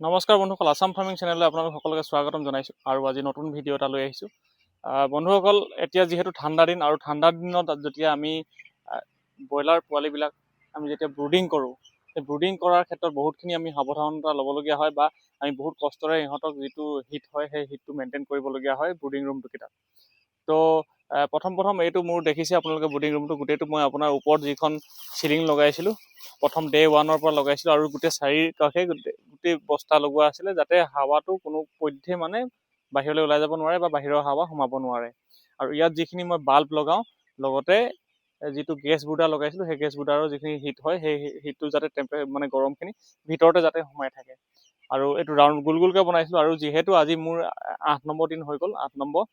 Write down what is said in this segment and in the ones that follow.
নমস্কাৰ বন্ধুসকল, আসাম ফাৰ্মিং চেনেললৈ আপোনালোক সকলোকে স্বাগতম জনাইছোঁ আৰু আজি নতুন ভিডিঅ' এটা লৈ আহিছোঁ। বন্ধুসকল, এতিয়া যিহেতু ঠাণ্ডা দিন আৰু ঠাণ্ডা দিনত যেতিয়া আমি ব্ৰইলাৰ পোৱালিবিলাক আমি যেতিয়া ব্ৰুডিং কৰোঁ, সেই ব্ৰুডিং কৰাৰ ক্ষেত্ৰত বহুতখিনি আমি সাৱধানতা ল'বলগীয়া হয় বা আমি বহুত কষ্টৰে ইহঁতক যিটো হিট হয় সেই হিটটো মেইনটেইন কৰিবলগীয়া হয় ব্ৰুডিং ৰুমটোকেইটাত। তো প্ৰথম এইটো মোৰ দেখিছে আপোনালোকে ব্ৰুডিং ৰুমটো গোটেইটো মই আপোনাৰ ওপৰত যিখন চিলিং লগাইছিলোঁ প্ৰথম ডে 1ৰ পৰা লগাইছিলোঁ আৰু গোটেই চাৰিৰ কাষে গোটেই বস্তা লগোৱা আছিলে যাতে হাৱাটো কোনো পধ্যে মানে বাহিৰলৈ ওলাই যাব নোৱাৰে বা বাহিৰৰ হাৱা সোমাব নোৱাৰে। আৰু ইয়াত যিখিনি মই বাল্ব লগাওঁ লগতে যিটো গেছ বুৰ্ডাৰ লগাইছিলোঁ সেই গেছ বুৰ্ডাৰৰ যিখিনি হিট হয় সেই হিটটো যাতে মানে গৰমখিনি ভিতৰতে যাতে সোমাই থাকে। আৰু এইটো ৰাউণ্ড গোলকৈ বনাইছিলোঁ আৰু যিহেতু আজি মোৰ 8 নম্বৰ দিন হৈ গ'ল, 8 নম্বৰ,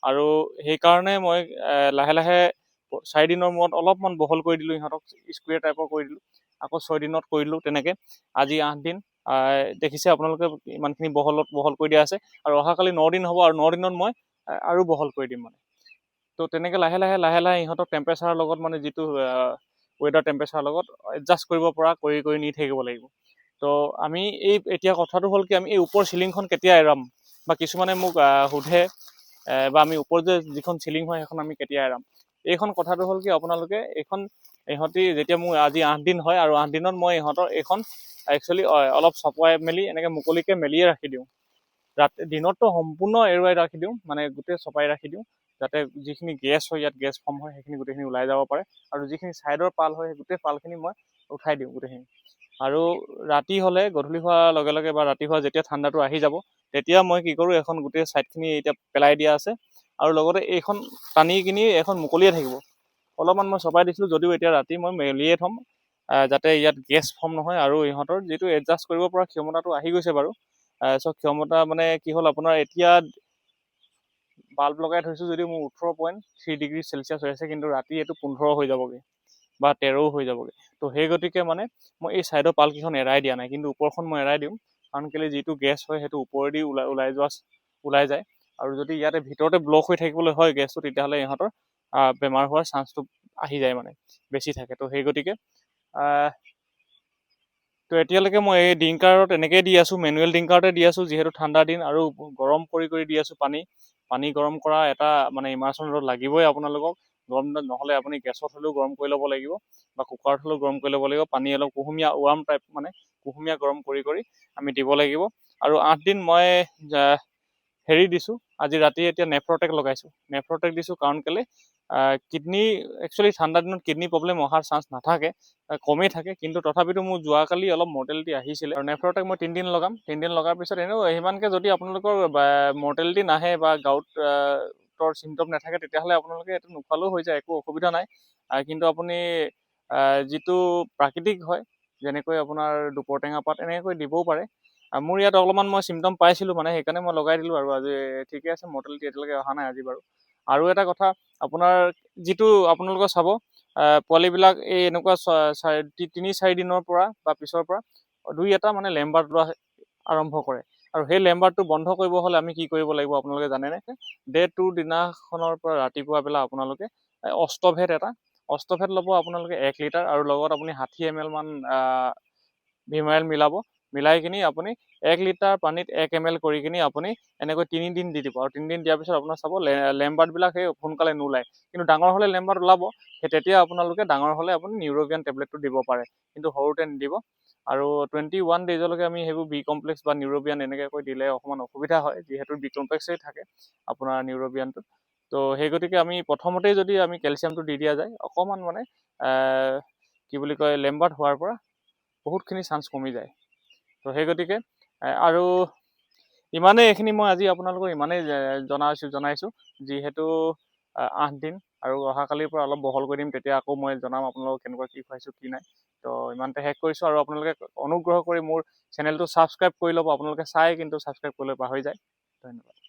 আৰু সেইকাৰণে মই লাহে লাহে 4 দিনৰ মূৰত অলপমান বহল কৰি দিলোঁ, ইহঁতক স্কুৱেৰ টাইপৰ কৰি দিলোঁ। আকৌ 6 দিনত কৰিলোঁ তেনেকৈ। আজি 8 দিন দেখিছে আপোনালোকে ইমানখিনি বহল কৰি দিয়া আছে আৰু অহাকালি 9 দিন হ'ব আৰু 9 দিনত মই আৰু বহল কৰি দিম মানে। তো তেনেকৈ লাহে লাহে ইহঁতক টেম্পাৰেচাৰৰ লগত মানে যিটো ৱেডাৰ টেম্পাৰেচাৰৰ লগত এডজাষ্ট কৰিব পৰা কৰি নি থাকিব লাগিব। তো আমি এতিয়া কথাটো হ'ল কি, আমি এই ওপৰ চিলিংখন কেতিয়া এৰাম বা কিছুমানে মোক সোধে বা আমি ওপৰত যে যিখন চিলিং হয় সেইখন আমি কেতিয়া এৰাম। এইখন কথাটো হ'ল কি, আপোনালোকে ইহঁতি যেতিয়া মোৰ আজি 8 দিন হয় আৰু 8 দিনত মই ইহঁতৰ এইখন একচুৱেলি অলপ চপাই মেলি এনেকৈ মুকলিকৈ মেলিয়ে ৰাখি দিওঁ। দিনততো সম্পূৰ্ণ এৰুৱাই ৰাখি দিওঁ, মানে গোটেই চপাই ৰাখি দিওঁ যাতে যিখিনি গেছ হয় ইয়াত গেছ ফৰ্ম হয় সেইখিনি গোটেইখিনি ওলাই যাব পাৰে। আৰু যিখিনি ছাইডৰ পাল হয় সেই গোটেই পালখিনি মই উঠাই দিওঁ গোটেইখিনি। আৰু ৰাতি হ'লে গধূলি হোৱাৰ লগে লগে বা ৰাতি হোৱা যেতিয়া ঠাণ্ডাটো আহি যাব তেতিয়া মই কি কৰোঁ, এখন গোটেই ছাইডখিনি এতিয়া পেলাই দিয়া আছে আৰু লগতে এইখন টানি কিনি এখন মুকলিয়ে থাকিব। অলপমান মই চপাই দিছিলোঁ যদিও এতিয়া ৰাতি মই মেলিয়ে থ'ম যাতে ইয়াত গেছ ফৰ্ম নহয় আৰু ইহঁতৰ যিটো এডজাষ্ট কৰিব পৰা ক্ষমতাটো আহি গৈছে বাৰু। ক্ষমতা মানে কি হ'ল, আপোনাৰ এতিয়া বাল্ব লগাই থৈছোঁ যদিও মোৰ 18.3 ডিগ্ৰী চেলচিয়াছ হৈ আছে, কিন্তু ৰাতি এইটো 15 হৈ যাবগৈ বা 13 হৈ যাবগৈ। তো সেই গতিকে মানে মই এই ছাইডৰ পালকেইখন এৰাই দিয়া নাই, কিন্তু ওপৰখন মই এৰাই দিওঁ। কাৰণ কেলৈ, যিটো গেছ হয় সেইটো ওপৰেদি ওলাই যায় আৰু যদি ইয়াতে ভিতৰতে ব্লক হৈ থাকিবলৈ হয় গেছটো, তেতিয়াহ'লে ইহঁতৰ বেমাৰ হোৱাৰ চান্সটো আহি যায়, মানে বেছি থাকে। তো সেই গতিকে তো এতিয়ালৈকে মই এই ডিংকাৰত এনেকৈয়ে দি আছোঁ, মেনুৱেল ডিংকাৰতে দি আছোঁ যিহেতু ঠাণ্ডা দিন, আৰু গৰম কৰি দি আছোঁ পানী গৰম কৰা এটা মানে ইমাৰ্চন ৰড লাগিবই আপোনালোকক গৰম দিনত, নহ'লে আপুনি গেছত হ'লেও গৰম কৰি ল'ব লাগিব বা কুকাৰত হ'লেও গৰম কৰি ল'ব লাগিব। পানী অলপ কুহুমীয়া ৱাৰ্ম টাইপ, মানে কুহুমীয়া গৰম কৰি আমি দিব লাগিব। আৰু 8 দিন মই হেৰি দিছোঁ, আজি ৰাতি এতিয়া নেফ্ৰটেক লগাইছোঁ। নেফ্ৰটেক দিছোঁ কাৰণ কেলৈ, কিডনী একচুৱেলি ঠাণ্ডা দিনত কিডনী প্ৰব্লেম অহাৰ চান্স নাথাকে, কমেই থাকে, কিন্তু তথাপিতো মোৰ যোৱাকালি অলপ মৰ্টেলিটি আহিছিলে। আৰু নেফ্ৰটেক মই 3 দিন লগাম। 3 দিন লগাৰ পিছত এনেও সিমানকৈ যদি আপোনালোকৰ মৰ্টেলিটি নাহে বা গাউটৰ চিমটম নাথাকে তেতিয়াহ'লে আপোনালোকে এইটো নোখোৱালেও হৈ যায়, একো অসুবিধা নাই। কিন্তু আপুনি যিটো প্ৰাকৃতিক হয়, যেনেকৈ আপোনাৰ দুপৰটেঙা পাত এনেকৈ দিবও পাৰে। মোৰ ইয়াত অলপমান মই চিমটম পাইছিলোঁ, মানে সেইকাৰণে মই লগাই দিলোঁ আৰু আজি ঠিকে আছে, মৰ্টেলিটি এতিয়ালৈকে অহা নাই আজি বাৰু। আৰু এটা কথা, আপোনাৰ যিটো আপোনালোকে চাব পোৱালিবিলাক এই এনেকুৱা 3-4 দিনৰ পৰা বা পিছৰ পৰা 2-এটা মানে লেম্বাৰ্ট লোৱা আৰম্ভ কৰে। আৰু সেই লেম্বাৰ্টটো বন্ধ কৰিব হ'লে আমি কি কৰিব লাগিব আপোনালোকে জানেনে? ডে 2 দিনাখনৰ পৰা ৰাতিপুৱা বেলা আপোনালোকে অষ্টভেদ ল'ব আপোনালোকে 1 লিটাৰ, আৰু লগত আপুনি 60 ml মান ভিমাইল মিলাই কিনি আপুনি 1 লিটাৰ পানীত 1 ml কৰি কিনি আপুনি এনেকৈ 3 দিন দি দিব। আৰু 3 দিন দিয়াৰ পিছত আপোনাৰ চাব লেম্বাৰ্টবিলাক সেই সোনকালে নোলায়। কিন্তু ডাঙৰ হ'লে লেম্বাৰ্ট ওলাব, তেতিয়া আপোনালোকে ডাঙৰ হ'লে আপুনি নিউৰোবিয়ান টেবলেটটো দিব পাৰে, কিন্তু সৰুতে নিদিব। আৰু 21 ডেইজলৈকে আমি সেইবোৰ বি কমপ্লেক্স বা নিউৰোবিয়ান এনেকৈ দিলে অকণমান অসুবিধা হয়, যিহেতু বি কমপ্লেক্সেই থাকে আপোনাৰ নিউৰোবিয়ানটোত। তো সেই গতিকে আমি প্ৰথমতেই যদি আমি কেলছিয়ামটো দি দিয়া যায়, অকণমান মানে কি বুলি কয়, লেম্বাৰ্ট হোৱাৰ পৰা বহুতখিনি চান্স কমি যায়। তো সেই গতিকে আৰু ইমানেই, এইখিনি মই আজি আপোনালোকক ইমানেই জনাইছোঁ যিহেতু 8 দিন, আৰু অহাকালিৰ পৰা অলপ বহল কৰি দিম, তেতিয়া আকৌ মই জনাম আপোনালোকক কেনেকুৱা কি খুৱাইছোঁ কি নাই। তো ইমানতে শেষ কৰিছোঁ, আৰু আপোনালোকে অনুগ্ৰহ কৰি মোৰ চেনেলটো ছাবস্ক্ৰাইব কৰি ল'ব। আপোনালোকে চাই কিন্তু ছাবস্ক্ৰাইব কৰিবলৈ পাহৰি যায়। ধন্যবাদ।